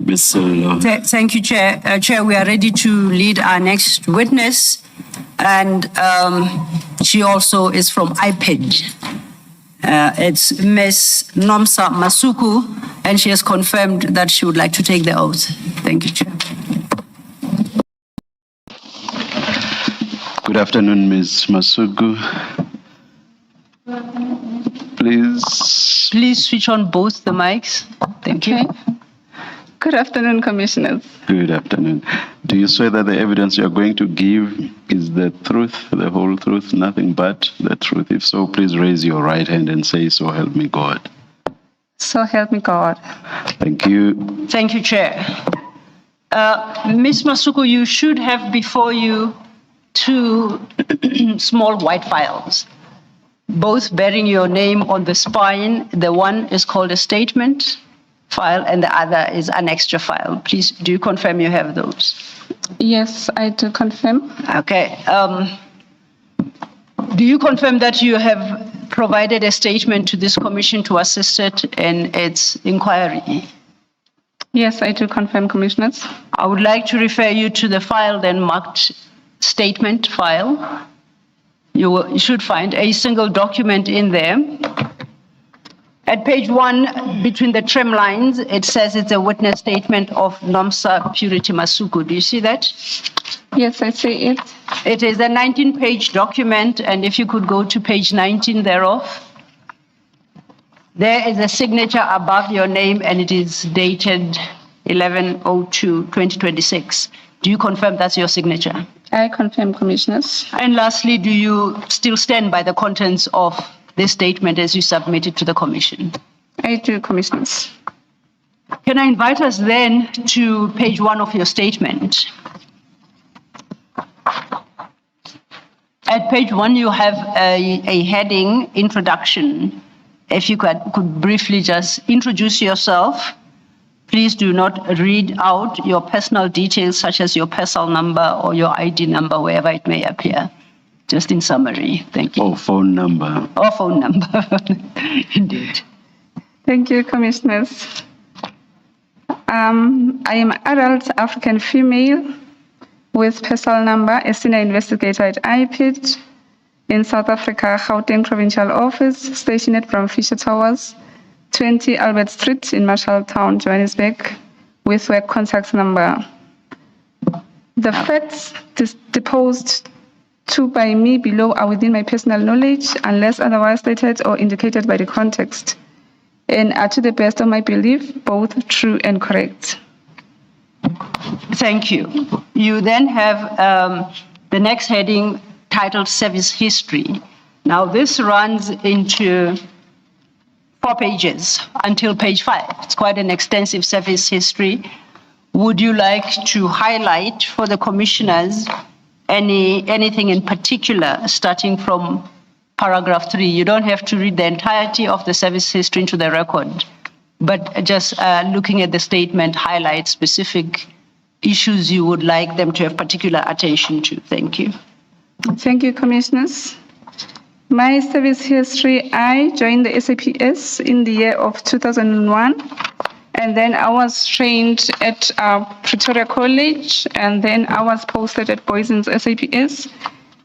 Ms. Sello. Thank you, Chair. Chair, we are ready to lead our next witness, and she also is from IPID. It's Ms. Nomsa Masuku, and she has confirmed that she would like to take the oath. Thank you, Chair. Good afternoon, Ms. Masuku. Please switch on both the mics. Thank you. Good afternoon, Commissioners. Good afternoon. Do you swear that the evidence you are going to give is the truth, the whole truth, nothing but the truth? If so, please raise your right hand and say, "So help me God." So help me God. Thank you. Thank you, Chair. Ms. Masuku, you should have before you two small white files, both bearing your name on the spine. The one is called a statement file and the other is an extra file. Please, do you confirm you have those? Yes, I do confirm. Okay. Do you confirm that you have provided a statement to this commission to assist it in its inquiry? Yes, I do confirm, Commissioners. I would like to refer you to the file then marked statement file. You should find a single document in there. At page 1, between the trim lines, it says it's a witness statement of Nomsa Purity Masuku. Do you see that? Yes, I see it. It is a 19-page document, and if you could go to page 19 thereof, there is a signature above your name, and it is dated 11/02/2026. Do you confirm that's your signature? I confirm, Commissioners. And lastly, do you still stand by the contents of this statement as you submit it to the Commission? I do, Commissioners. Can I invite us then to page 1 of your statement? At page 1, you have a heading, introduction. If you could briefly just introduce yourself. Please do not read out your personal details, such as your personal number or your ID number, wherever it may appear. Just in summary. Thank you. Or phone number. Or phone number. Indeed. Thank you, Commissioners. I am an adult African female with personal number, a senior investigator at IPID in South Africa, Gauteng Provincial Office, stationed from Fisher Towers, 20 Albert Street in Marshalltown, Johannesburg, with work contact number. The facts deposed to by me below are within my personal knowledge, unless otherwise stated or indicated by the context, and are to the best of my belief, both true and correct. Thank you. You then have the next heading titled Service History. Now this runs into 4 pages until page 5. It's quite an extensive service history. Would you like to highlight for the commissioners anything in particular, starting from paragraph 3? You don't have to read the entirety of the service history into the record, but just looking at the statement, highlight specific issues you would like them to have particular attention to. Thank you. Thank you, Commissioners. My service history, I joined the SAPS in the year of 2001, and then I was trained at Pretoria College, and then I was posted at Boyson's SAPS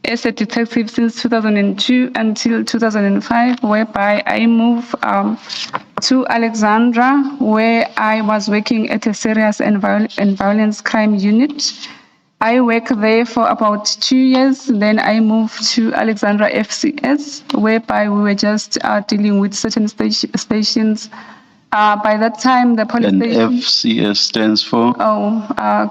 as a detective since 2002 until 2005, whereby I moved to Alexandra, where I was working at a serious and violence crime unit. I worked there for about 2 years. Then I moved to Alexandra FCS, whereby we were just dealing with certain stations. By that time, the police and station... FCS stands for?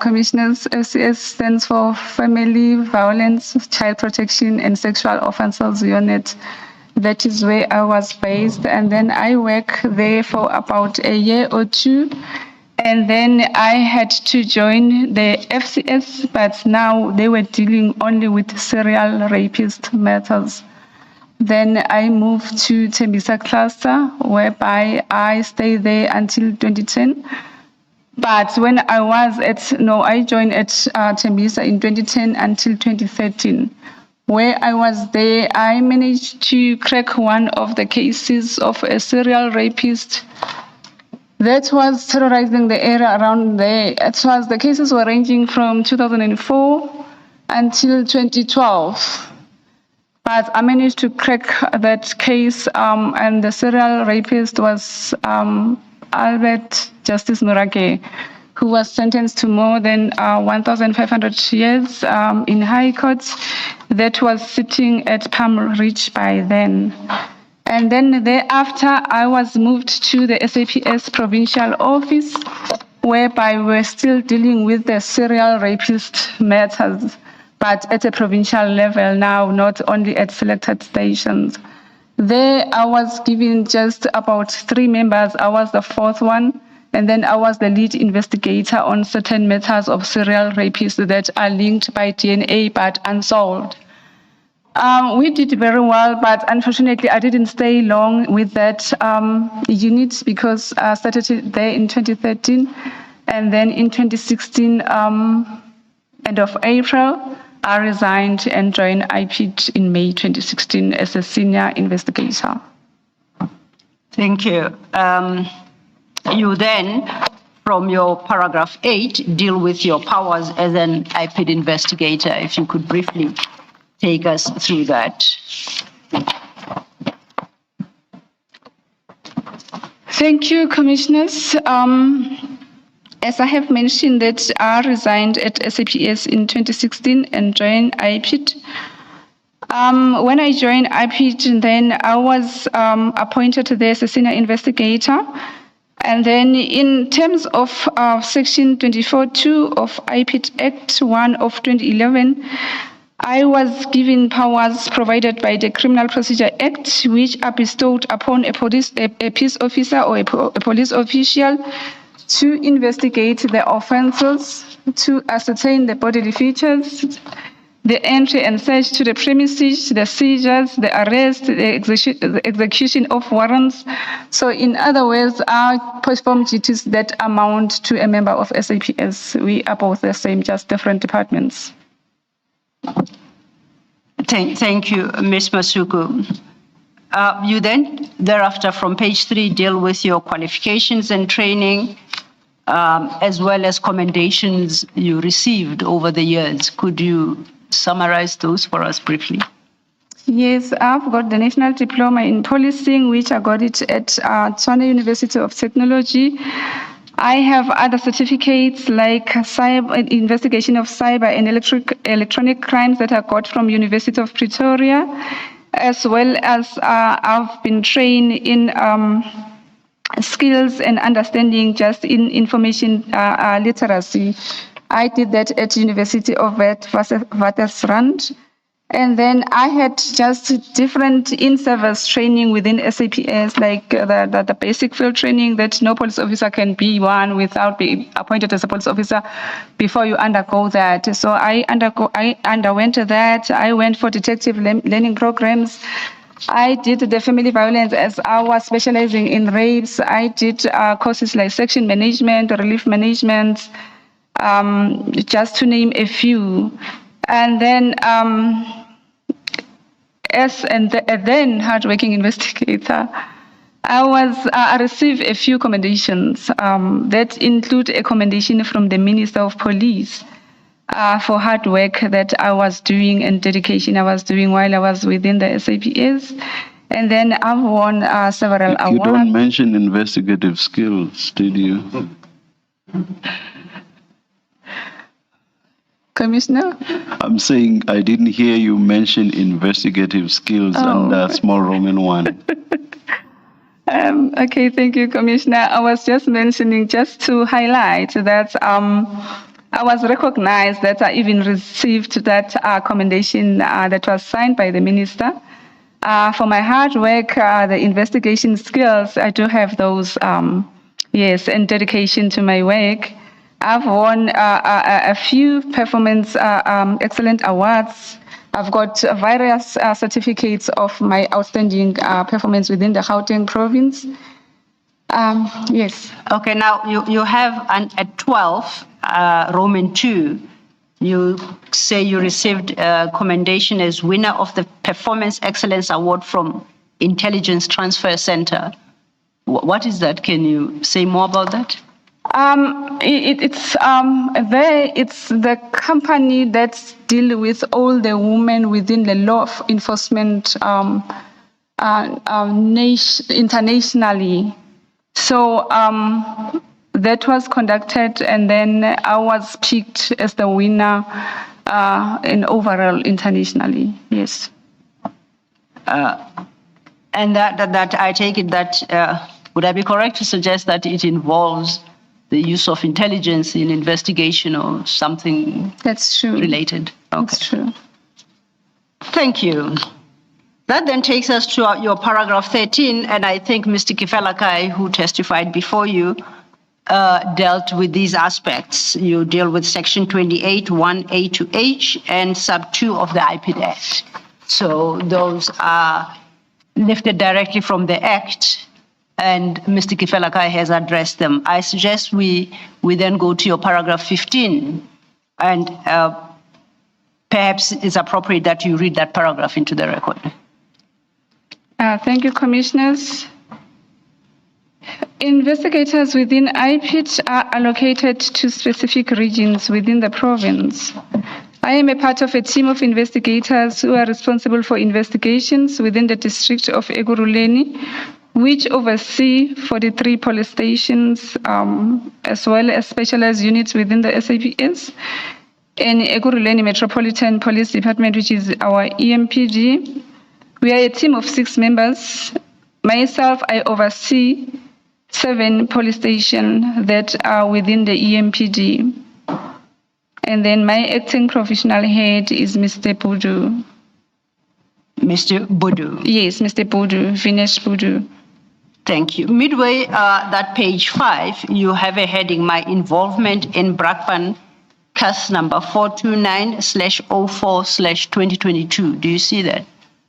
Commissioners, FCS stands for Family Violence, Child Protection and Sexual Offences Unit. That is where I was based. And then I worked there for about a year or 2. And then I had to join the FCS, but now they were dealing only with serial rapist matters. Then I moved to Tembisa cluster, whereby I stayed there until 2010. But when I joined at Tembisa in 2010 until 2013. Where I was there, I managed to crack one of the cases of a serial rapist that was terrorizing the area around there. The cases were ranging from 2004 until 2012. But I managed to crack that case, and the serial rapist was Albert Justice Murake, who was sentenced to more than 1,500 years in High Court. That was sitting at Palm Ridge by then. And then thereafter, I was moved to the SAPS provincial office, whereby we're still dealing with the serial rapist matters, but at a provincial level now, not only at selected stations. There, I was given just about 3 members. I was the 4th one, and then I was the lead investigator on certain matters of serial rapists that are linked by DNA but unsolved. We did very well, but unfortunately, I didn't stay long with that unit because I started there in 2013, and then in 2016, end of April, I resigned and joined IPID in May 2016 as a senior investigator. Thank you. You then, from your paragraph 8, deal with your powers as an IPID investigator. If you could briefly take us through that. Thank you, Commissioners. As I have mentioned that I resigned at SAPS in 2016 and joined IPID. When I joined IPID, then I was appointed there as a senior investigator. And then in terms of Section 24(2) of IPID Act 1 of 2011, I was given powers provided by the Criminal Procedure Act, which are bestowed upon a peace officer or a police official to investigate the offences, to ascertain the bodily features, the entry and search to the premises, the seizures, the arrest, the execution of warrants. So in other words, I perform duties that amount to a member of SAPS. We are both the same, just different departments. Thank you, Ms. Masuku. You then, thereafter, from page 3, deal with your qualifications and training, as well as commendations you received over the years. Could you summarize those for us briefly? Yes, I've got the National Diploma in Policing, which I got it at Tshwane University of Technology. I have other certificates like investigation of cyber and electronic crimes that I got from University of Pretoria, as well as I've been trained in skills and understanding just in information literacy. I did that at University of Witwatersrand. And then I had just different in-service training within SAPS, like the basic field training that no police officer can be one without being appointed as a police officer before you undergo that. So I underwent that. I went for detective learning programs. I did the family violence as I was specializing in rapes. I did courses like section management, relief management, just to name a few. And then as a then hardworking investigator, I received a few commendations that include a commendation from the Minister of Police for hard work that I was doing and dedication I was doing while I was within the SAPS. And then I've won several awards. You don't mention investigative skills, did you? Commissioner? I'm saying I didn't hear you mention investigative skills under small Roman 1. Okay, thank you, Commissioner. I was just mentioning, just to highlight that I was recognized that I even received that commendation that was signed by the Minister. For my hard work, the investigation skills, I do have those, yes, and dedication to my work. I've won a few performance excellent awards. I've got various certificates of my outstanding performance within the Gauteng province. Yes. Okay, now you have at 12, Roman 2, you say you received a commendation as winner of the Performance Excellence Award from Intelligence Transfer Center. What is that? Can you say more about that? It's the company that deal with all the women within the law enforcement internationally. So that was conducted, and then I was picked as the winner in overall internationally. Yes. And that I take it that would I be correct to suggest that it involves the use of intelligence in investigation or something That's true. related? Okay. That's true. Thank you. That then takes us to your paragraph 13, and I think Mr. Kifelakai, who testified before you, dealt with these aspects. You deal with section 28, 1A to H, and sub 2 of the IPID Act. So those are lifted directly from the Act, and Mr. Kifelakai has addressed them. I suggest we then go to your paragraph 15, and perhaps it's appropriate that you read that paragraph into the record. Thank you, Commissioners. Investigators within IPID are allocated to specific regions within the province. I am a part of a team of investigators who are responsible for investigations within the district of Ekurhuleni, which oversee 43 police stations, as well as specialized units within the SAPS. In Ekurhuleni Metropolitan Police Department, which is our EMPD, we are a team of 6 members. Myself, I oversee 7 police stations that are within the EMPD. And then my acting professional head is Mr. Budu. Mr. Budu. Yes, Mr. Budu, Vinesh Budu. Thank you. Midway, that page 5, you have a heading, My Involvement in Brakpan, case number 429/04/2022. Do you see that?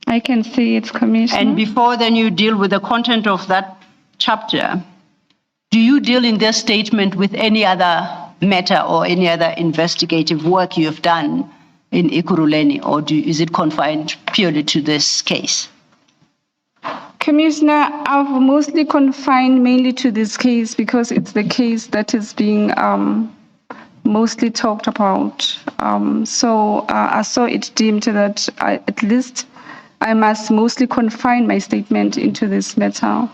I can see it, Commissioner. And before then you deal with the content of that chapter, do you deal in this statement with any other matter or any other investigative work you have done in Ekurhuleni, or is it confined purely to this case? Commissioner, I've mostly confined mainly to this case because it's the case that is being mostly talked about. So I saw it deemed that at least I must mostly confine my statement into this matter.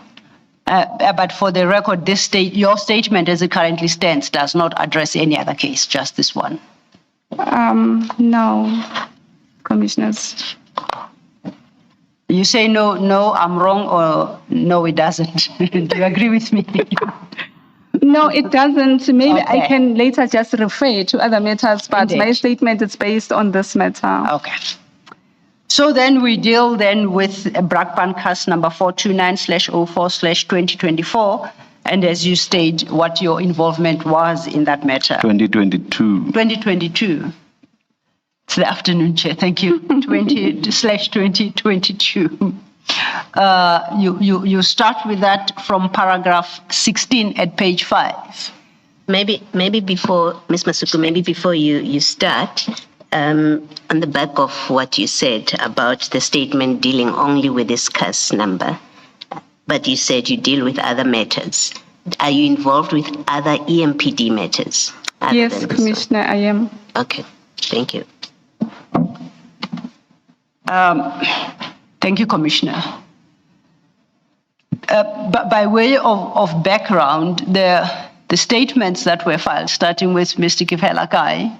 But for the record, your statement as it currently stands does not address any other case, just this one. No, Commissioners. You say no, I'm wrong, or no, it doesn't. Do you agree with me? No, it doesn't. Maybe Okay. I can later just refer to other matters, but Indeed. my statement is based on this matter. Okay. So then we deal then with Brakpan case number 429/04/2024, and as you state what your involvement was in that matter. 2022. 2022. It's the afternoon, Chair. Thank you. 20/2022. You start with that from paragraph 16 at page 5. Maybe before, Ms. Masuku, maybe before you start, on the back of what you said about the statement dealing only with this case number, but you said you deal with other matters. Are you involved with other EMPD matters? Yes, Commissioner, I am. Okay, thank you. Thank you, Commissioner. But by way of background, the statements that were filed, starting with Mr. Kifelakai,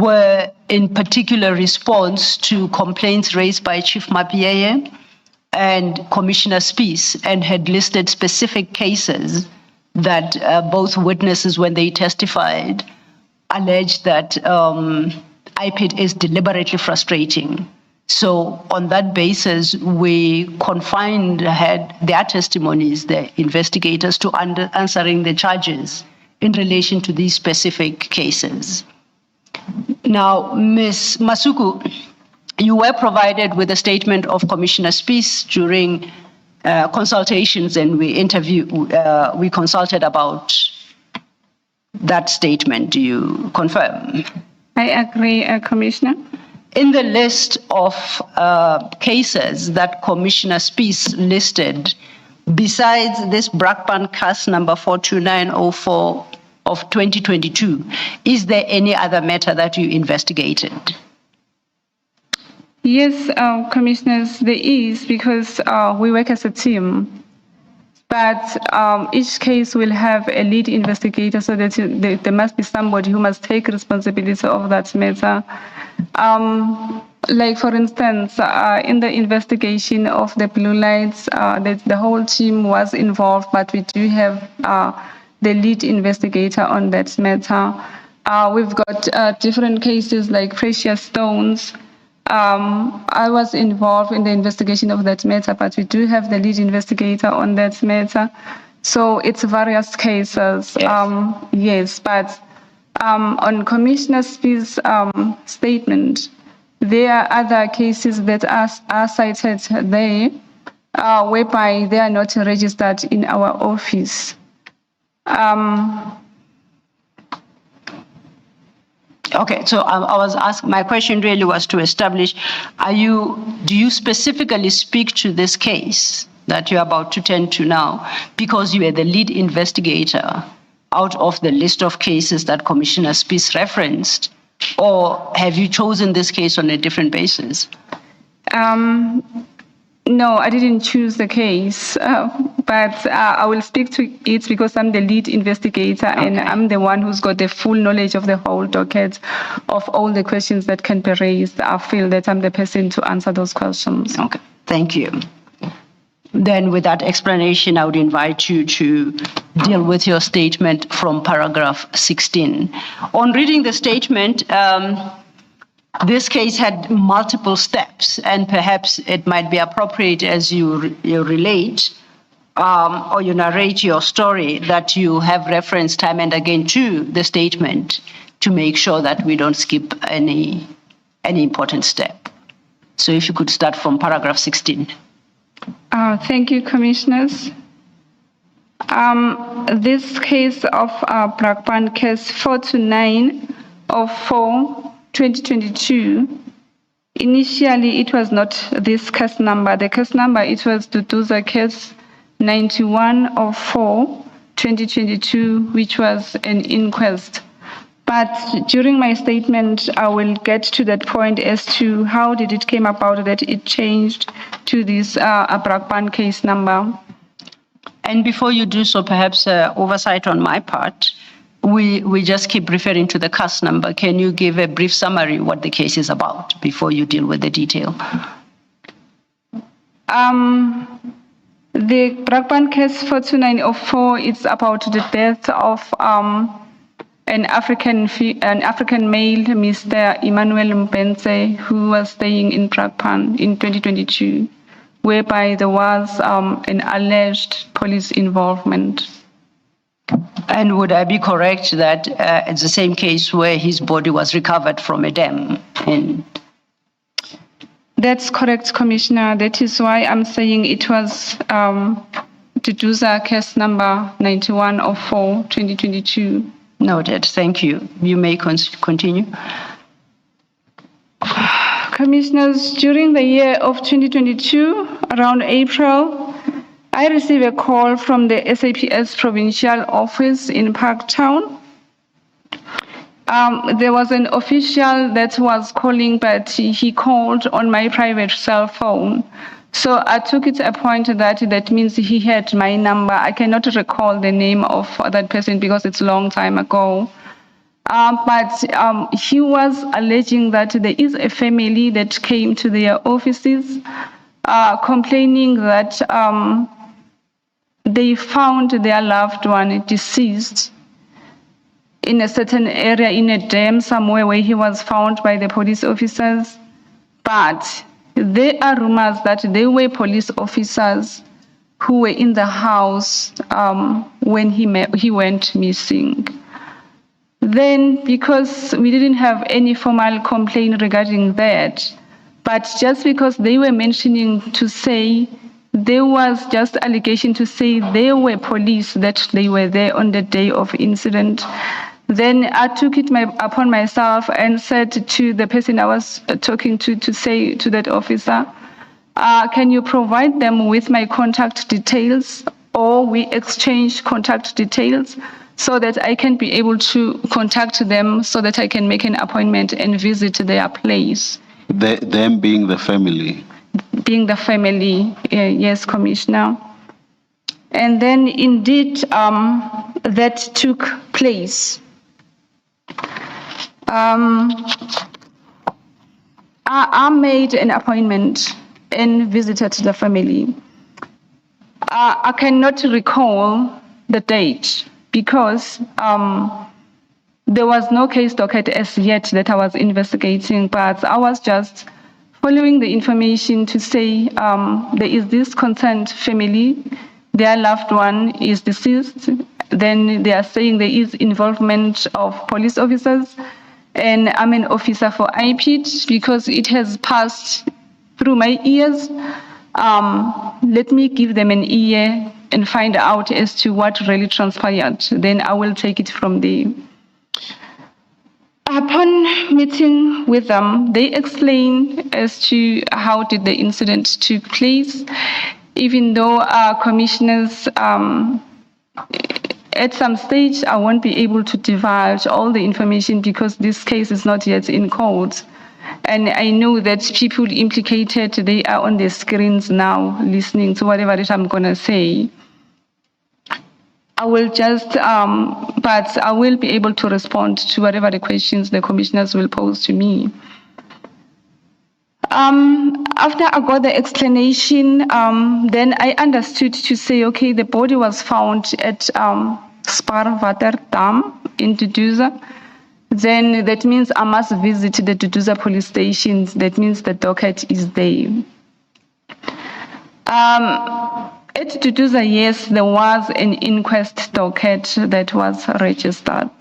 were in particular response to complaints raised by Chief Mapieye and Commissioner Spies, and had listed specific cases that both witnesses, when they testified, alleged that IPID is deliberately frustrating. So on that basis, we had their testimonies, the investigators, to answering the charges in relation to these specific cases. Now, Ms. Masuku, you were provided with a statement of Commissioner Spies during consultations, and we consulted about that statement. Do you confirm? I agree, Commissioner. In the list of cases that Commissioner Spies listed, besides this Brakpan case number 42904 of 2022, is there any other matter that you investigated? Yes, Commissioners, there is, because we work as a team. But each case will have a lead investigator, so that there must be somebody who must take responsibility of that matter. Like, for instance, in the investigation of the blue lights, the whole team was involved, but we do have the lead investigator on that matter. We've got different cases like precious stones. I was involved in the investigation of that matter, but we do have the lead investigator on that matter. So it's various cases. Yes, yes, but on Commissioner Spee's statement, there are other cases that are cited there, whereby they are not registered in our office. Okay, so I was asking, my question really was to establish, do you specifically speak to this case that you're about to tend to now because you are the lead investigator out of the list of cases that Commissioner Spies referenced, or have you chosen this case on a different basis? No, I didn't choose the case, but I will speak to it because I'm the lead investigator, okay, and I'm the one who's got the full knowledge of the whole docket of all the questions that can be raised. I feel that I'm the person to answer those questions. Okay, thank you. Then with that explanation, I would invite you to deal with your statement from paragraph 16. On reading the statement, this case had multiple steps, and perhaps it might be appropriate as you relate or you narrate your story that you have referenced time and again to the statement to make sure that we don't skip any important step. So if you could start from paragraph 16. Thank you, Commissioners. This case of Brakpan case 42904 2022, initially it was not this case number. The case number, it was Duduza case 9104 2022, which was an inquest. But during my statement, I will get to that point as to how did it came about that it changed to this Brakpan case number. And before you do so, perhaps oversight on my part, we just keep referring to the case number. Can you give a brief summary what the case is about before you deal with the detail? The Brakpan case 42904 is about the death of an African male, Mr. Emmanuel Mpenze, who was staying in Brakpan in 2022, whereby there was an alleged police involvement. And would I be correct that it's the same case where his body was recovered from a dam? That's correct, Commissioner. That is why I'm saying it was Duduza case number 9104 2022. Noted. Thank you. You may continue. Commissioners, during the year of 2022, around April, I received a call from the SAPS provincial office in Parktown. There was an official that was calling, but he called on my private cell phone. So I took it a point that means he had my number. I cannot recall the name of that person because it's a long time ago. But he was alleging that there is a family that came to their offices complaining that they found their loved one deceased in a certain area in a dam somewhere where he was found by the police officers. But there are rumors that there were police officers who were in the house when he went missing. Then, because we didn't have any formal complaint regarding that, but just because they were mentioning to say there was just allegation to say there were police that they were there on the day of incident, then I took it upon myself and said to the person I was talking to say to that officer Can you provide them with my contact details, or we exchange contact details so that I can be able to contact them so that I can make an appointment and visit their place? Them being the family. Being the family, yes, Commissioner. And then indeed, that took place. I made an appointment and visited the family. I cannot recall the date because there was no case docket as yet that I was investigating, but I was just following the information to say there is this concerned family, their loved one is deceased, then they are saying there is involvement of police officers, and I'm an officer for IPID because it has passed through my ears. Let me give them an ear and find out as to what really transpired. Then I will take it from there. Upon meeting with them, they explained as to how did the incident took place, even though our commissioners, at some stage, I won't be able to divulge all the information because this case is not yet in court. And I know that people implicated, they are on the screens now listening to whatever it I'm going to say. I will just, but I will be able to respond to whatever the questions the commissioners will pose to me. After I got the explanation, then I understood to say, okay, the body was found at Sparvater Dam in Duduza. Then that means I must visit the Duduza police stations. That means the docket is there. At Duduza, yes, there was an inquest docket that was registered.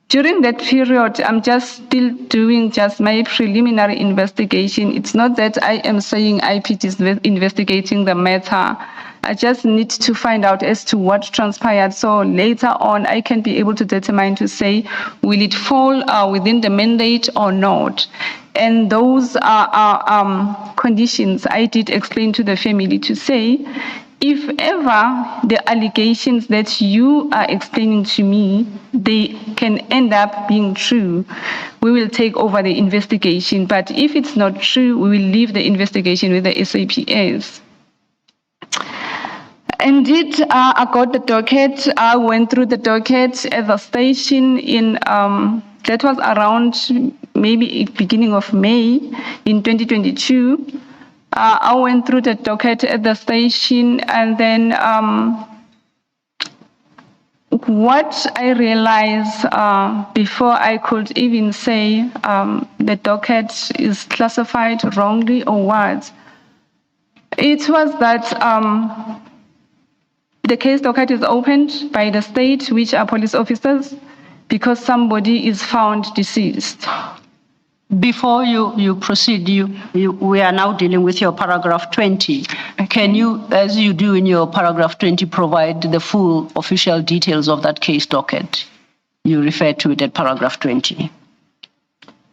During that period, I'm just still doing just my preliminary investigation. It's not that I am saying IPID is investigating the matter. I just need to find out as to what transpired. So later on, I can be able to determine to say, will it fall within the mandate or not? And those are conditions I did explain to the family to say, if ever the allegations that you are explaining to me, they can end up being true, we will take over the investigation. But if it's not true, we will leave the investigation with the SAPS. Indeed, I got the docket. I went through the docket at the station in, that was around maybe beginning of May in 2022. I went through the docket at the station, and then what I realized before I could even say the docket is classified wrongly or what, it was that the case docket is opened by the state, which are police officers, because somebody is found deceased. Before you proceed, we are now dealing with your paragraph 20. Okay. Can you, as you do in your paragraph 20, provide the full official details of that case docket? You refer to it at paragraph 20.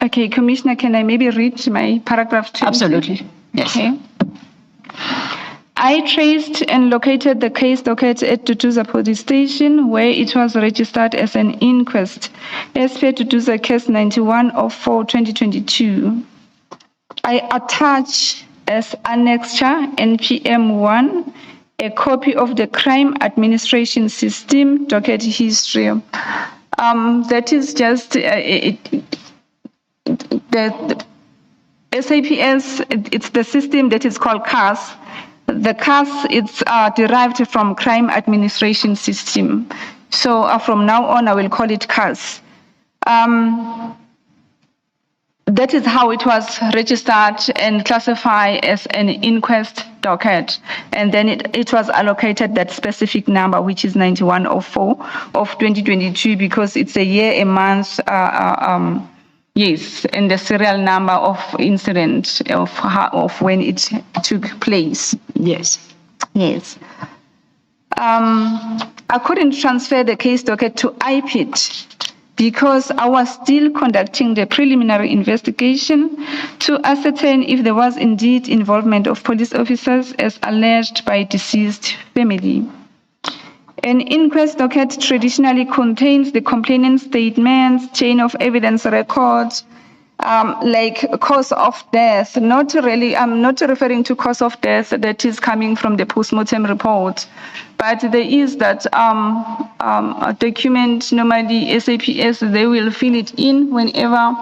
Okay, Commissioner, can I maybe read my paragraph 20? Absolutely, yes. Okay. I traced and located the case docket at Duduza police station where it was registered as an inquest as per Duduza case 91 of 4/2022. I attach as annexure NPM 1 a copy of the crime administration system docket history. That is just the SAPS, it's the system that is called CAS. The CAS is derived from crime administration system. So from now on, I will call it CAS. That is how it was registered and classified as an inquest docket. And then it was allocated that specific number, which is 9104 of 2022, because it's a year, a month, yes, and the serial number of incident of when it took place. Yes. Yes. I couldn't transfer the case docket to IPID because I was still conducting the preliminary investigation to ascertain if there was indeed involvement of police officers as alleged by deceased family. An inquest docket traditionally contains the complainant's statements, chain of evidence records, like cause of death. Not really, I'm not referring to cause of death that is coming from the postmortem report, but there is that a document, normally SAPS, they will fill it in whenever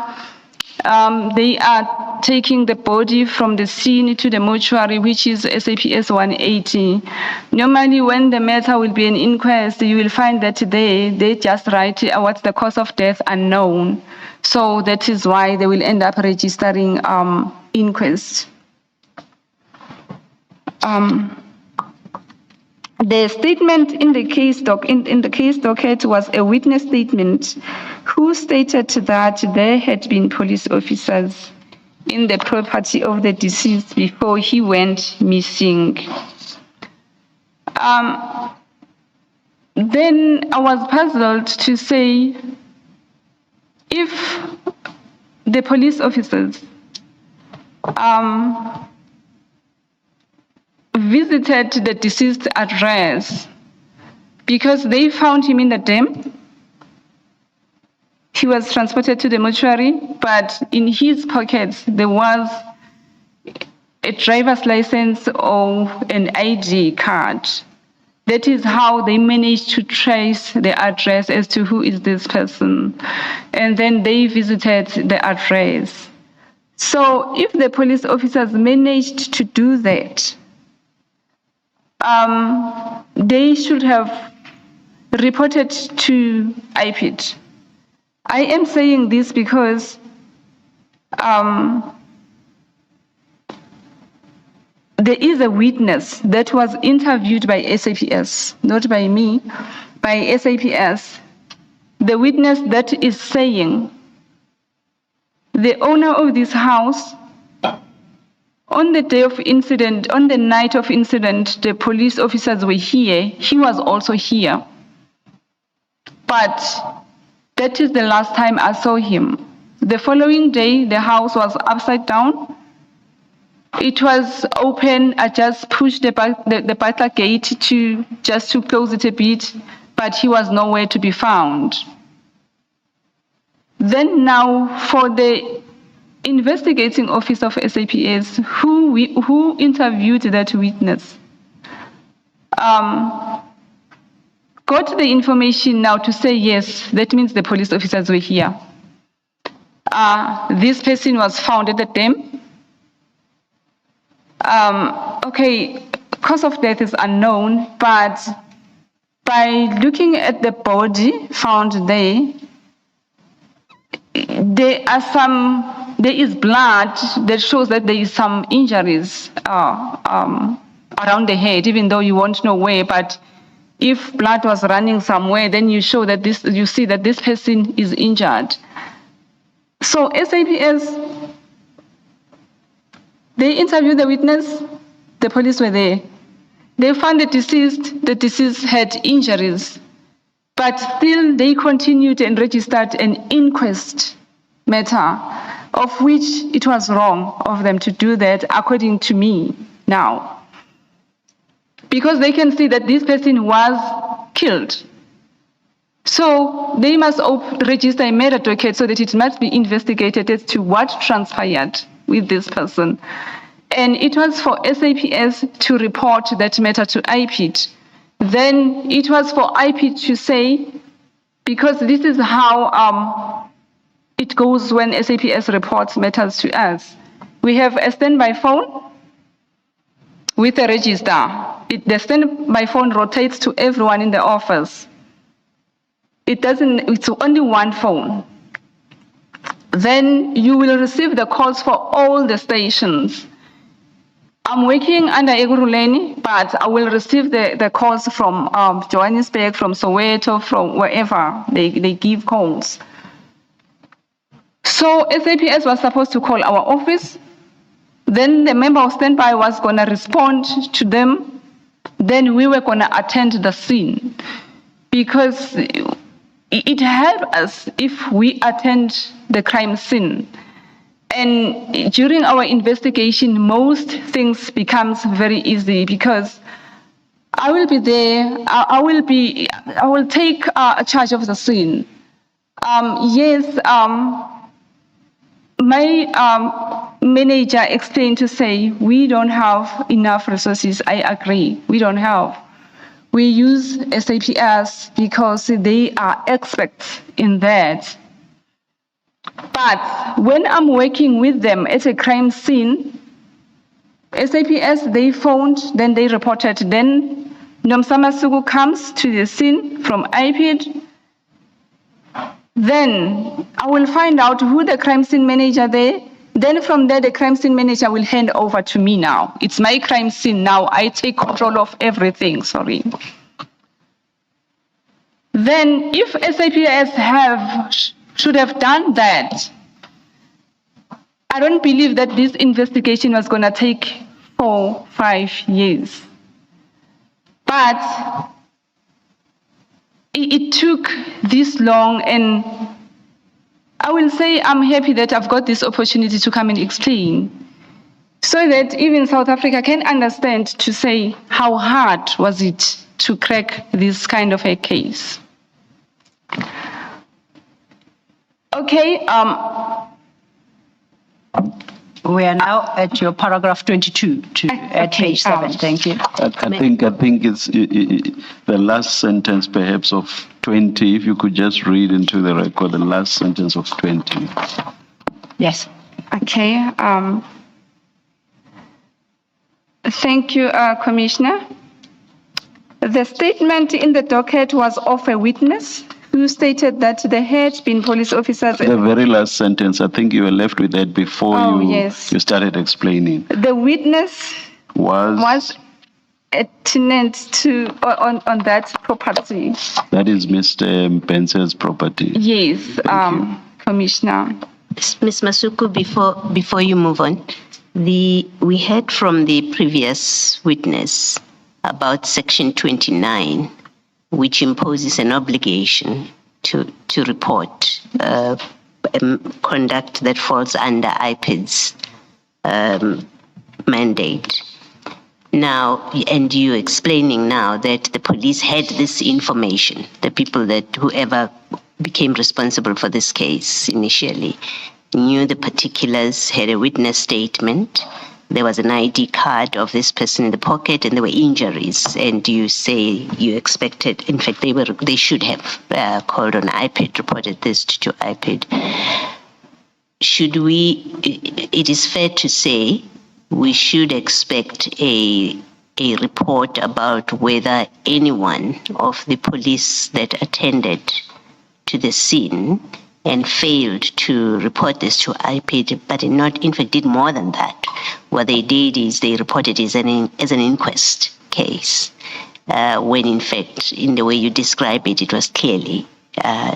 they are taking the body from the scene to the mortuary, which is SAPS 180. Normally, when the matter will be an inquest, you will find that they just write what's the cause of death unknown. So that is why they will end up registering inquest. The statement in the case docket was a witness statement who stated that there had been police officers in the property of the deceased before he went missing. Then I was puzzled to say, if the police officers visited the deceased address because they found him in the dam, he was transported to the mortuary, but in his pockets there was a driver's license or an ID card. That is how they managed to trace the address as to who is this person. And then they visited the address. So if the police officers managed to do that, they should have reported to IPID. I am saying this because there is a witness that was interviewed by SAPS, not by me, by SAPS. The witness that is saying the owner of this house, on the day of incident, on the night of incident, the police officers were here. He was also here. But that is the last time I saw him. The following day, the house was upside down. It was open. I just pushed the butler gate to close it a bit, but he was nowhere to be found. Then now, for the investigating officer of SAPS, who interviewed that witness, got the information now to say, yes, that means the police officers were here. This person was found at the dam. Okay, cause of death is unknown, but by looking at the body found there, there is blood that shows that there is some injuries around the head, even though you won't know where. But if blood was running somewhere, then you see that this person is injured. So SAPS, they interviewed the witness. The police were there. They found the deceased had injuries, but still they continued and registered an inquest matter, of which it was wrong of them to do that, according to me now. Because they can see that this person was killed. So they must register a murder docket so that it must be investigated as to what transpired with this person. And it was for SAPS to report that matter to IPID. Then it was for IPID to say, because this is how it goes when SAPS reports matters to us. We have a standby phone with a register. The standby phone rotates to everyone in the office. It's only one phone. Then you will receive the calls for all the stations. I'm working under Eguruleni, but I will receive the calls from Johannesburg, from Soweto, from wherever they give calls. So SAPS was supposed to call our office. Then the member of standby was going to respond to them. Then we were going to attend the scene. Because it helps us if we attend the crime scene. And during our investigation, most things becomes very easy because I will be there. I will take charge of the scene. My manager explained to say we don't have enough resources. I agree, we don't have. We use SAPS because they are experts in that. But when I'm working with them at a crime scene, SAPS, they phoned, then they reported. Then Nomsa Masuku comes to the scene from IPID. Then I will find out who the crime scene manager there. Then from there, the crime scene manager will hand over to me now. It's my crime scene now. I take control of everything, sorry. Then if SAPS should have done that, I don't believe that this investigation was going to take 4-5 years. But it took this long, and I will say I'm happy that I've got this opportunity to come and explain so that even South Africa can understand to say how hard was it to crack this kind of a case. Okay, we are now at your paragraph 22 at page 7. Thank you. I think it's the last sentence perhaps of 20. If you could just read into the record the last sentence of 20. Yes. Okay. Thank you, Commissioner. The statement in the docket was of a witness who stated that there had been police officers. The very last sentence, I think you were left with that before you started explaining. The witness was a tenant on that property. That is Mr. Bence's property. Yes, Commissioner. Ms. Masuku, before you move on, we heard from the previous witness about Section 29, which imposes an obligation to report conduct that falls under IPID's mandate. Now, and you explaining now that the police had this information, the people whoever became responsible for this case initially knew the particulars, had a witness statement, there was an ID card of this person in the pocket, and there were injuries. And you say you expected, in fact, they should have called on IPID, reported this to IPID. It is fair to say we should expect a report about whether anyone of the police that attended to the scene and failed to report this to IPID, but in fact did more than that. What they did is they reported it as an inquest case, when in fact, in the way you describe it, it was clearly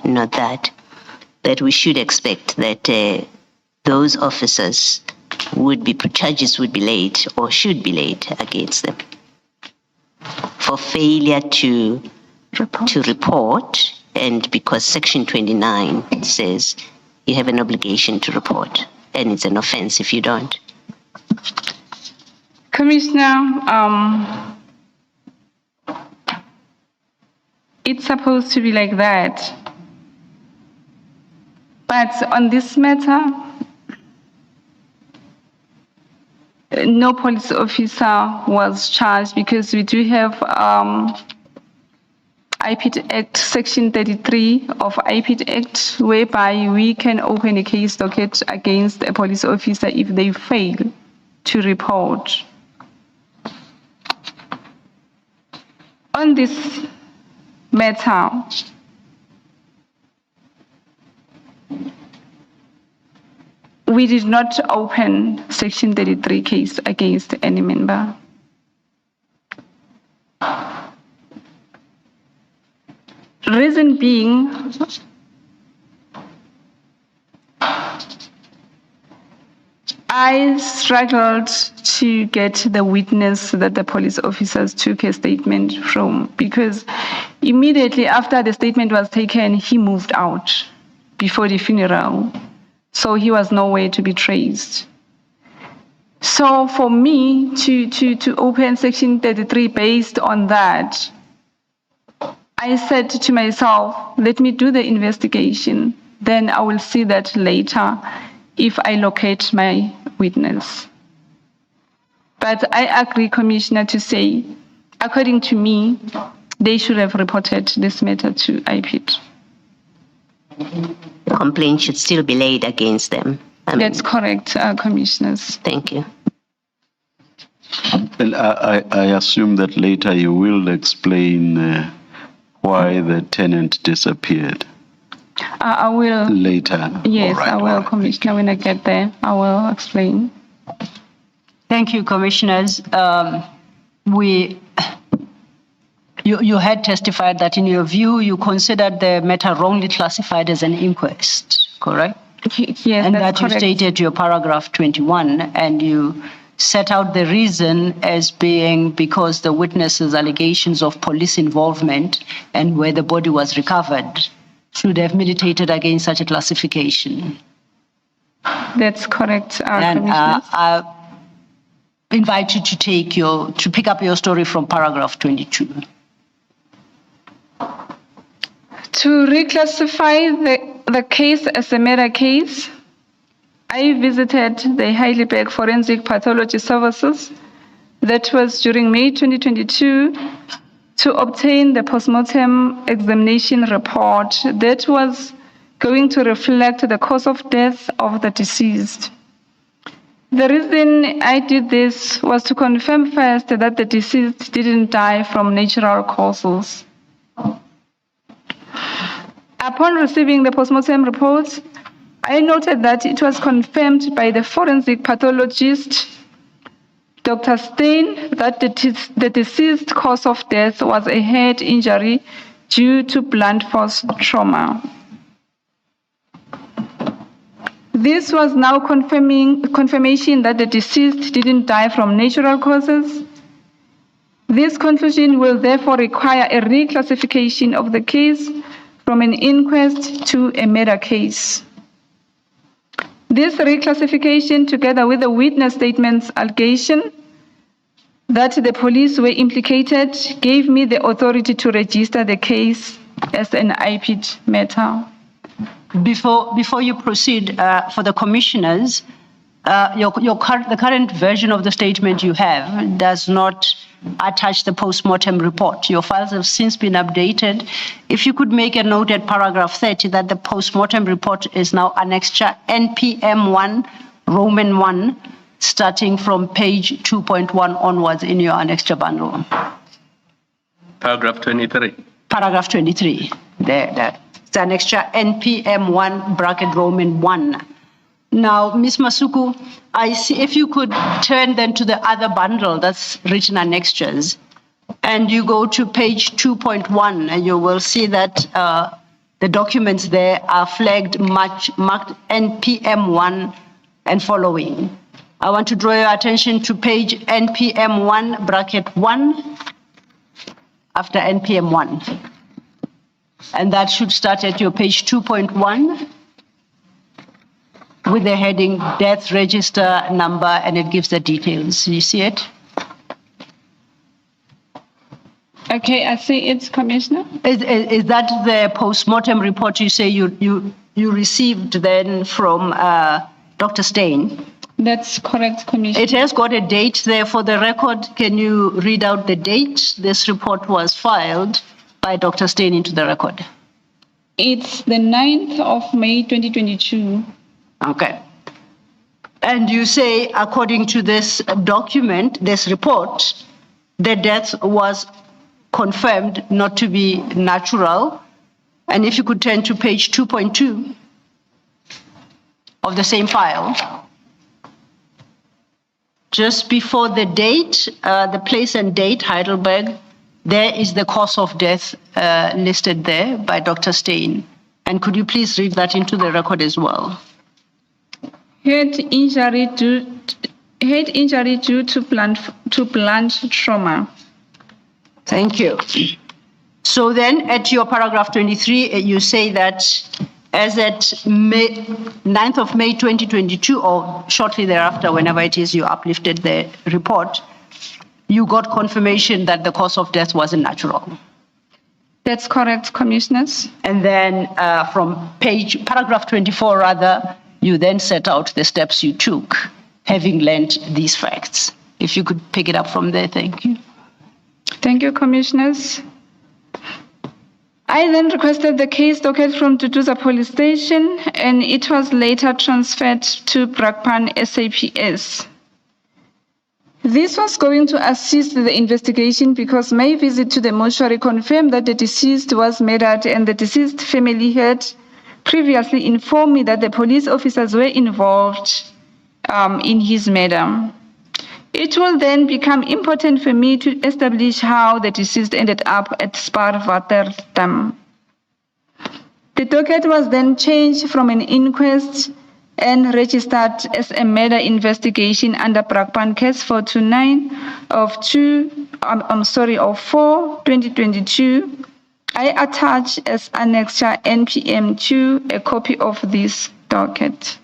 not that. That we should expect that those officers charges would be laid or should be laid against them for failure to report. And because Section 29 says you have an obligation to report, and it's an offense if you don't. Commissioner, it's supposed to be like that. But on this matter, no police officer was charged because we do have IPID Act, Section 33 of IPID Act, whereby we can open a case docket against a police officer if they fail to report. On this matter, we did not open Section 33 case against any member. Reason being, I struggled to get the witness that the police officers took a statement from, because Immediately after the statement was taken, he moved out before the funeral. So he was nowhere to be traced. So for me to open Section 33 based on that, I said to myself, let me do the investigation. Then I will see that later if I locate my witness. But I agree, Commissioner, to say, according to me, they should have reported this matter to IPID. The complaint should still be laid against them. That's correct, Commissioners. Thank you. Well, I assume that later you will explain why the tenant disappeared. I will. Later. Yes, All right, I will, all right. Commissioner. When I get there, I will explain. Thank you, Commissioners. You had testified that in your view, you considered the matter wrongly classified as an inquest, correct? Yes, And that's that you correct. stated your paragraph 21, and you set out the reason as being because the witnesses' allegations of police involvement and where the body was recovered should have militated against such a classification. That's correct, And Commissioners. I invite you to pick up your story from paragraph 22. To reclassify the case as a murder case, I visited the Heidelberg Forensic Pathology Services. That was during May 2022 to obtain the postmortem examination report that was going to reflect the cause of death of the deceased. The reason I did this was to confirm first that the deceased didn't die from natural causes. Upon receiving the postmortem report, I noted that it was confirmed by the forensic pathologist, Dr. Stein, that the deceased cause of death was a head injury due to blunt force trauma. This was now confirmation that the deceased didn't die from natural causes. This conclusion will therefore require a reclassification of the case from an inquest to a murder case. This reclassification, together with the witness statement's allegation that the police were implicated, gave me the authority to register the case as an IPID matter. Before you proceed, for the commissioners, the current version of the statement you have does not attach the post-mortem report. Your files have since been updated. If you could make a note at paragraph 30 that the post-mortem report is now annexure NPM1 Roman 1, starting from page 2.1 onwards in your annexure bundle. Paragraph 23. Paragraph 23. There. It's annexure NPM1 bracket Roman 1. Now, Ms. Masuku, I see if you could turn then to the other bundle that's written annexures, and you go to page 2.1, and you will see that the documents there are flagged marked NPM1 and following. I want to draw your attention to page NPM1 bracket 1 after NPM1. And that should start at your page 2.1. with the heading death register number, and it gives the details. You see it? Okay, I see it, Commissioner. Is that the post-mortem report you say you received then from Dr. Stein? That's correct, Commissioner. It has got a date there for the record. Can you read out the date this report was filed by Dr. Stein into the record? It's the 9th of May, 2022. Okay. And you say, according to this document, this report, the death was confirmed not to be natural. And if you could turn to page 2.2 of the same file. Just before the date, the place and date, Heidelberg, there is the cause of death listed there by Dr. Stein. And could you please read that into the record as well? Head injury due to blunt trauma. Thank you. So then at your paragraph 23, you say that as at 9th of May 2022, or shortly thereafter, whenever it is you uplifted the report, you got confirmation that the cause of death wasn't natural. That's correct, Commissioners. And then from paragraph 24 rather, you then set out the steps you took, having learned these facts. If you could pick it up from there, thank you. Thank you, Commissioners. I then requested the case docket from Duduza Police Station, and it was later transferred to Brakpan SAPS. This was going to assist the investigation because my visit to the mortuary confirmed that the deceased was murdered, and the deceased family had previously informed me that the police officers were involved in his murder. It will then become important for me to establish how the deceased ended up at Spaarwater. The docket was then changed from an inquest and registered as a murder investigation under Brakpan case 429 of 4/2022. I attach as annexure NPM 2 a copy of this docket.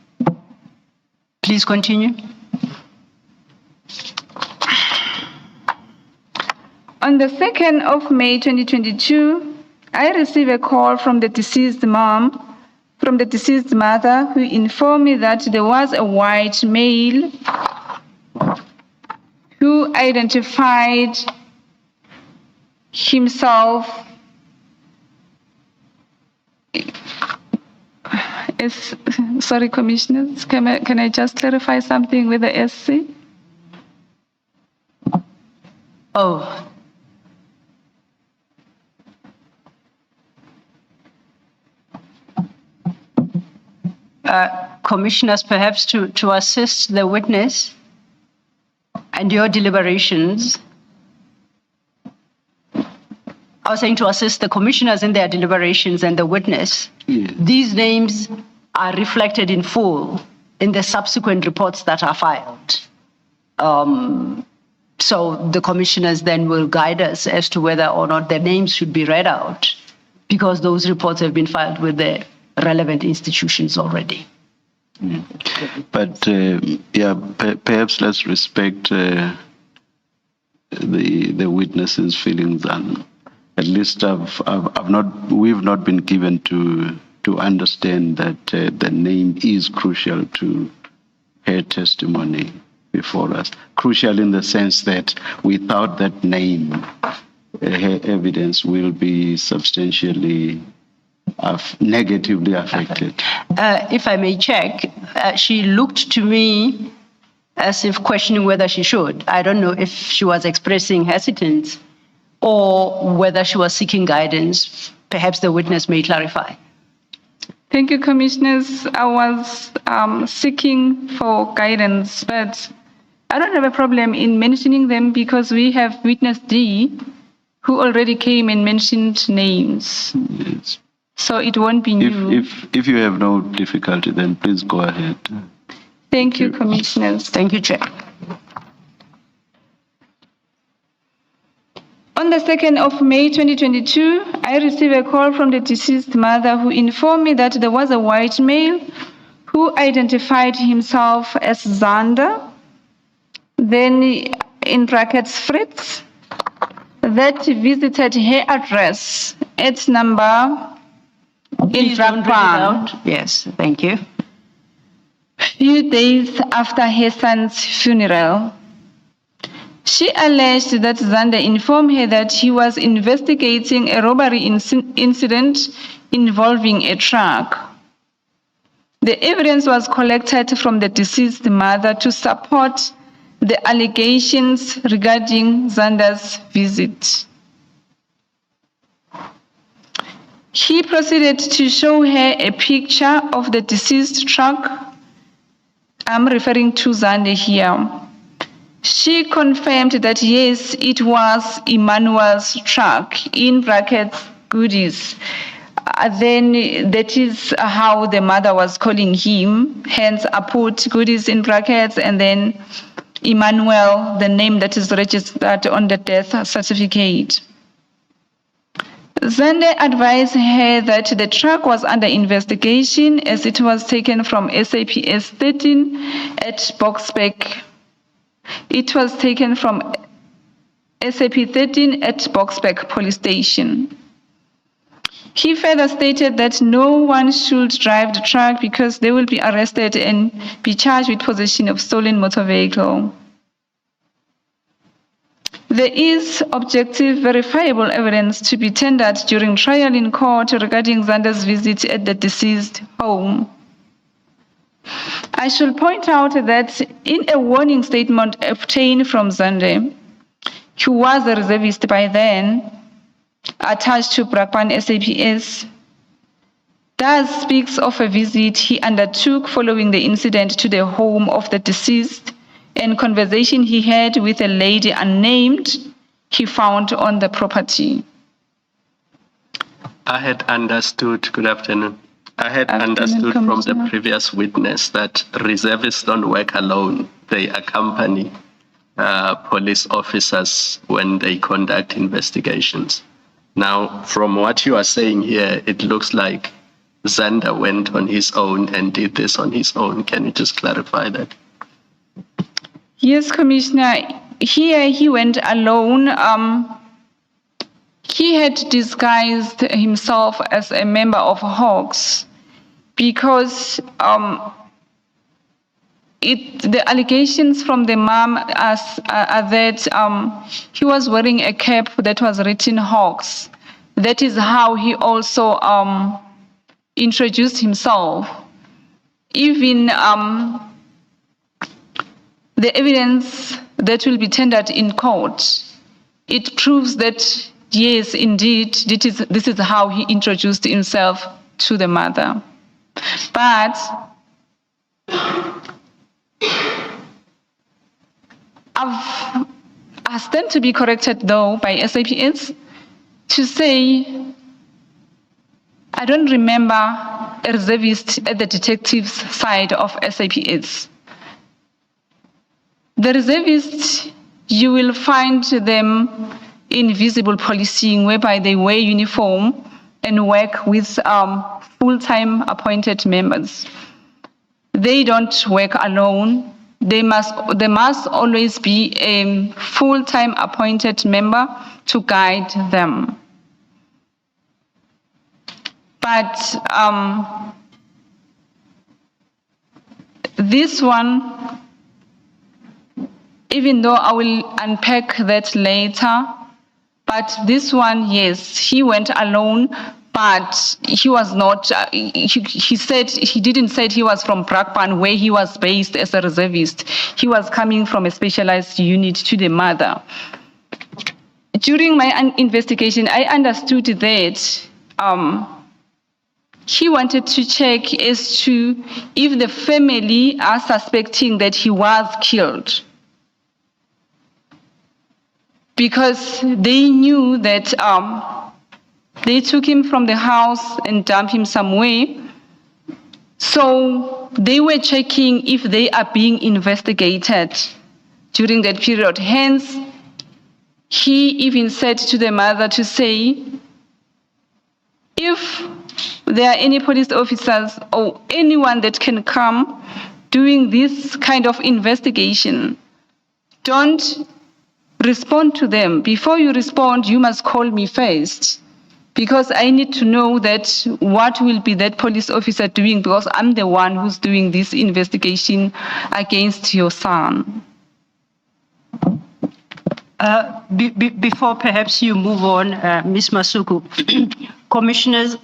Please continue. On the 2nd of May 2022, I received a call from the deceased mother, who informed me that there was a white male who identified himself as, sorry, Commissioners, can I just clarify something with the SC? Oh. Commissioners, perhaps to assist the witness and your deliberations. I was saying to assist the commissioners in their deliberations and the witness. Yes. These names are reflected in full in the subsequent reports that are filed. So the commissioners then will guide us as to whether or not their names should be read out, because those reports have been filed with the relevant institutions already. But perhaps let's respect the witnesses' feelings, and at least we've not been given to understand that the name is crucial to her testimony before us. Crucial in the sense that without that name, her evidence will be substantially negatively affected. If I may check, she looked to me as if questioning whether she should. I don't know if she was expressing hesitance or whether she was seeking guidance. Perhaps the witness may clarify. Thank you, Commissioners. I was seeking for guidance, but I don't have a problem in mentioning them because we have witness D who already came and mentioned names. Yes. So it won't be new. If you have no difficulty, then please go ahead. Thank you, Commissioners. Thank you, Chair. On the 2nd of May 2022, I received a call from the deceased mother who informed me that there was a white male who identified himself as Zander, then in brackets Fritz, that visited her address at number in Brakpan. Yes, thank you. Few days after her son's funeral. She alleged that Zander informed her that he was investigating a robbery incident involving a truck. The evidence was collected from the deceased mother to support the allegations regarding Zander's visit. He proceeded to show her a picture of the deceased truck. I'm referring to Zander here. She confirmed that yes, it was Emmanuel's truck, in brackets, Goodies. Then that is how the mother was calling him. Hence, I put Goodies in brackets and then Emmanuel, the name that is registered on the death certificate. Zande advised her that the truck was under investigation as it was taken from SAPS 13 at Boksburg. It was taken from SAP 13 at Boksburg police station. He further stated that no one should drive the truck because they will be arrested and be charged with possession of stolen motor vehicle. There is objective, verifiable evidence to be tendered during trial in court regarding Zande's visit at the deceased home. I should point out that in a warning statement obtained from Zande, who was a reservist by then, attached to Brakpan SAPS, thus speaks of a visit he undertook following the incident to the home of the deceased and conversation he had with a lady unnamed he found on the property. I had understood, good afternoon. I had understood from the previous witness that reservists don't work alone. They accompany police officers when they conduct investigations. Now, from what you are saying here, it looks like Zander went on his own and did this on his own. Can you just clarify that? Yes, Commissioner. Here he went alone. He had disguised himself as a member of Hawks because the allegations from the mom are that he was wearing a cap that was written Hawks. That is how he also introduced himself. Even the evidence that will be tendered in court, it proves that, yes, indeed, this is how he introduced himself to the mother. But I stand to be corrected, though, by SAPS to say I don't remember a reservist at the detective's side of SAPS. The reservists, you will find them in visible policing, whereby they wear uniform and work with full-time appointed members. They don't work alone. There must always be a full-time appointed member to guide them. But this one, even though I will unpack that later, but this one, yes, he went alone, but he was not, he didn't say he was from Brakpan, where he was based as a reservist. He was coming from a specialized unit to the mother. During my investigation, I understood that he wanted to check as to if the family are suspecting that he was killed, because they knew that they took him from the house and dumped him somewhere. So they were checking if they are being investigated during that period. Hence, he even said to the mother to say, if there are any police officers or anyone that can come doing this kind of investigation, don't respond to them. Before you respond, you must call me first, because I need to know that what will be that police officer doing, because I'm the one who's doing this investigation against your son. Before perhaps you move on, Ms. Masuku, commissioners,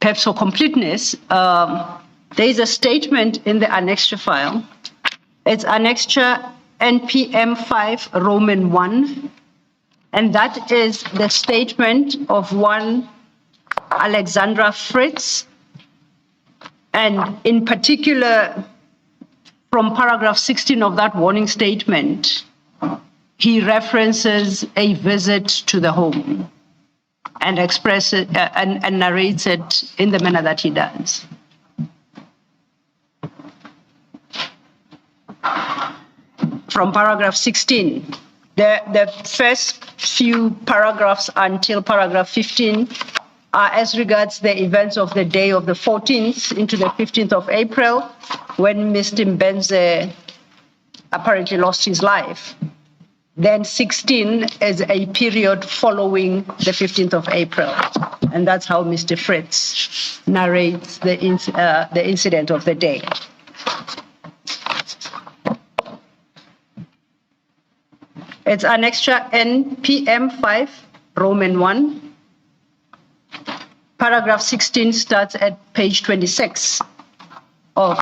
perhaps for completeness, there is a statement in the annexure file. It's annexure NPM 5 Roman 1, and that is the statement of one Alexandra Fritz, and in particular from paragraph 16 of that warning statement, he references a visit to the home and expresses and narrates it in the manner that he does. From paragraph 16, The first few paragraphs until paragraph 15 are as regards the events of the day of the 14th into the 15th of April, when Mr. Mbenze apparently lost his life. Then 16 is a period following the 15th of April. And that's how Mr. Fritz narrates the incident of the day. It's Annexure NPM 5, Roman 1. Paragraph 16 starts at page 26 of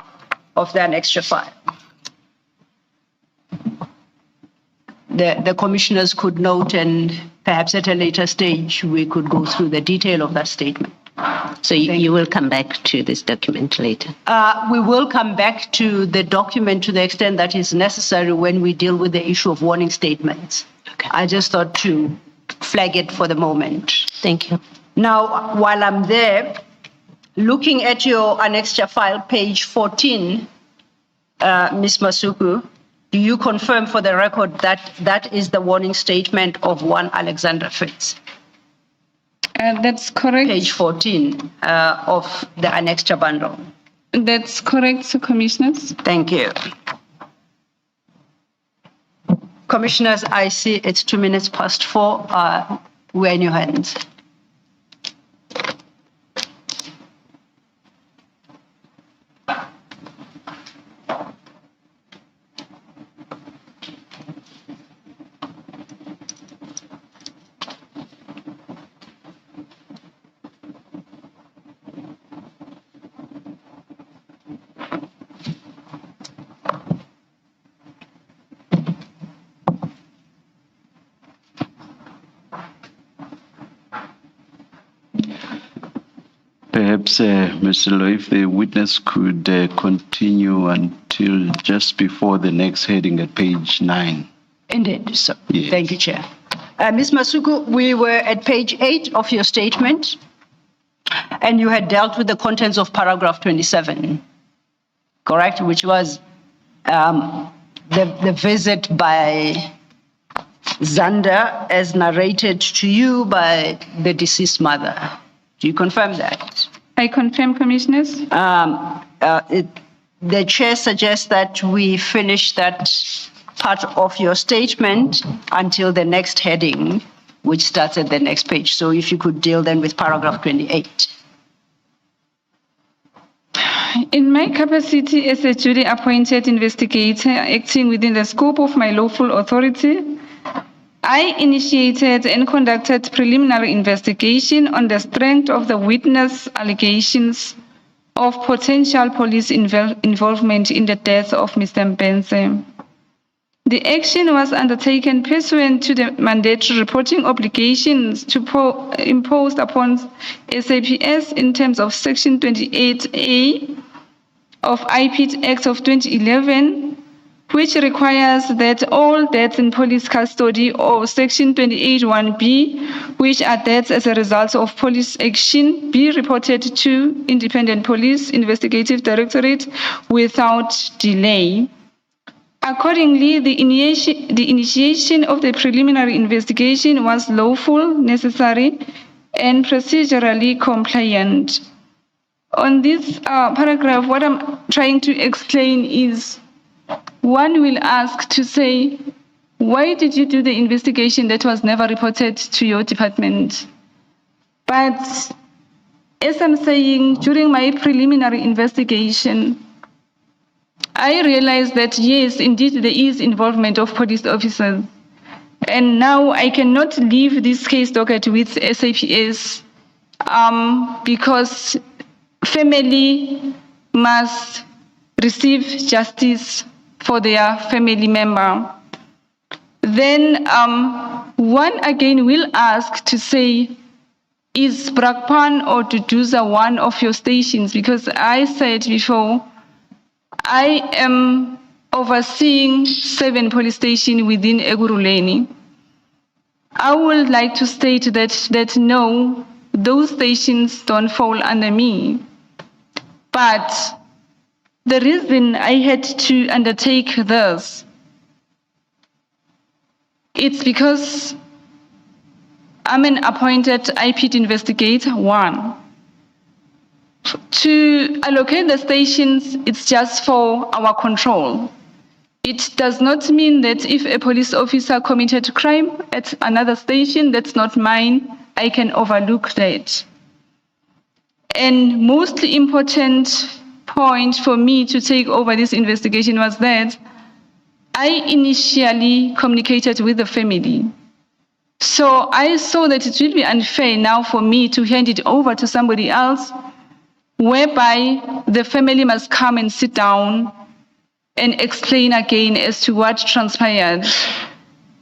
the Annexure 5. The commissioners could note, and perhaps at a later stage, we could go through the detail of that statement. So you will come back to this document later? We will come back to the document to the extent that is necessary when we deal with the issue of warning statements. Okay. I just thought to flag it for the moment. Thank you. Now, while I'm there, looking at your annexure file, page 14, Ms. Masuku, do you confirm for the record that that is the warning statement of one Alexander Fritz? That's correct. Page 14 of the annexure bundle. That's correct, Commissioners. Thank you. Commissioners, I see it's 4:02. We're in your hands. Perhaps, Mr. Law, if the witness could continue until just before the next heading at page 9. Indeed, sir. Yes. Thank you, Chair. Ms. Masuku, we were at page 8 of your statement, and you had dealt with the contents of paragraph 27, correct? Which was the visit by Zander as narrated to you by the deceased mother. Do you confirm that? I confirm, Commissioners. The Chair suggests that we finish that part of your statement until the next heading, which starts at the next page. So if you could deal then with paragraph 28. In my capacity as a duly-appointed investigator acting within the scope of my lawful authority, I initiated and conducted preliminary investigation on the strength of the witness allegations of potential police involvement in the death of Mr. Mbenze. The action was undertaken pursuant to the mandatory reporting obligations imposed upon SAPS in terms of Section 28A of IPID Act of 2011, which requires that all deaths in police custody, or Section 28(1)B, which are deaths as a result of police action, be reported to Independent Police Investigative Directorate without delay. Accordingly, the initiation of the preliminary investigation was lawful, necessary, and procedurally compliant. On this paragraph, what I'm trying to explain is, one will ask to say, why did you do the investigation that was never reported to your department? But as I'm saying, during my preliminary investigation, I realized that yes, indeed, there is involvement of police officers. And now I cannot leave this case docket with SAPS because family must receive justice for their family member. Then one again will ask to say, is Brakpan or Duduza one of your stations? Because I said before, I am overseeing 7 police stations within Eguruleni. I would like to state that no, those stations don't fall under me. But the reason I had to undertake this It's because I'm an appointed IPID investigator, one. To allocate the stations, it's just for our control. It does not mean that if a police officer committed crime at another station that's not mine, I can overlook that. And most important point for me to take over this investigation was that I initially communicated with the family. So I saw that it will be unfair now for me to hand it over to somebody else, whereby the family must come and sit down and explain again as to what transpired,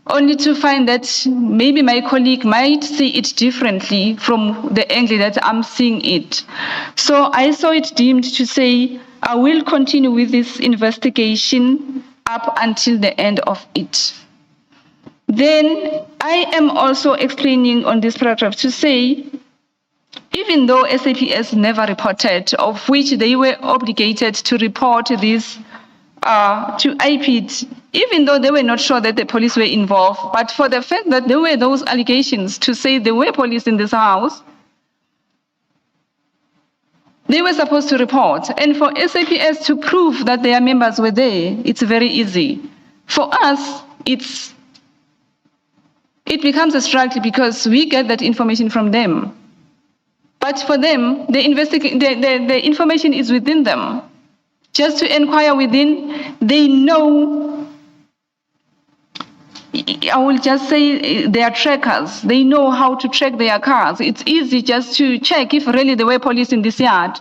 only to find that maybe my colleague might see it differently from the angle that I'm seeing it. So I saw it deemed to say, I will continue with this investigation up until the end of it. Then I am also explaining on this paragraph to say, even though SAPS never reported, of which they were obligated to report this to IPID, even though they were not sure that the police were involved, but for the fact that there were those allegations to say there were police in this house, they were supposed to report. And for SAPS to prove that their members were there, it's very easy. For us, it becomes a struggle because we get that information from them. But for them, the information is within them. Just to inquire within, they know, I will just say they are trackers. They know how to track their cars. It's easy just to check if really there were police in this yard.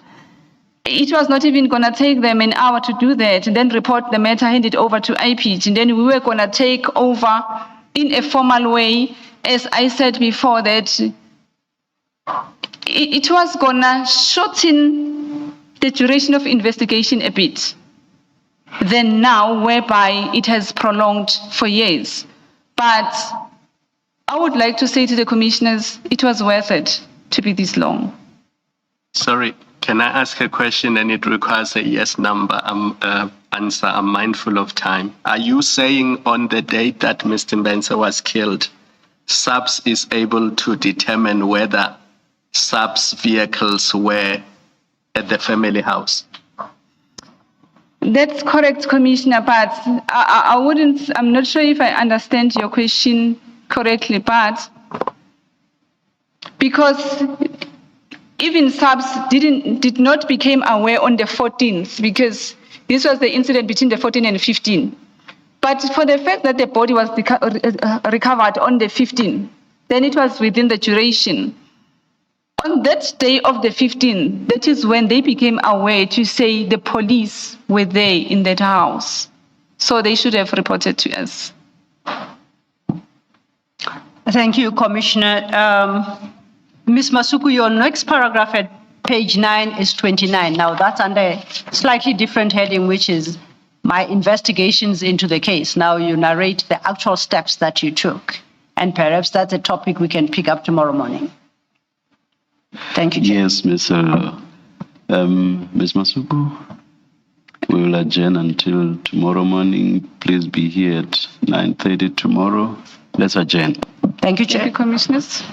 It was not even going to take them an hour to do that, and then report the matter, hand it over to IPID, and then we were going to take over in a formal way. As I said before, that it was going to shorten the duration of investigation a bit than now, whereby it has prolonged for years. But I would like to say to the commissioners, it was worth it to be this long. Sorry, can I ask a question and it requires a yes number answer? I'm mindful of time. Are you saying on the date that Mr. Mbenza was killed, SAPS is able to determine whether SAPS vehicles were at the family house? That's correct, Commissioner, but I'm not sure if I understand your question correctly, but because even SAPS did not become aware on the 14th, because this was the incident between the 14th and 15th. But for the fact that the body was recovered on the 15th, then it was within the duration. On that day of the 15th, that is when they became aware to say the police were there in that house. So they should have reported to us. Thank you, Commissioner. Ms. Masuku, your next paragraph at page 9 is 29. Now that's under a slightly different heading, which is my investigations into the case. Now you narrate the actual steps that you took. And perhaps that's a topic we can pick up tomorrow morning. Thank you, Chair. Yes, Ms. Masuku, we will adjourn until tomorrow morning. Please be here at 9:30 tomorrow. Let's adjourn. Thank you, Chair. Thank you, Commissioners.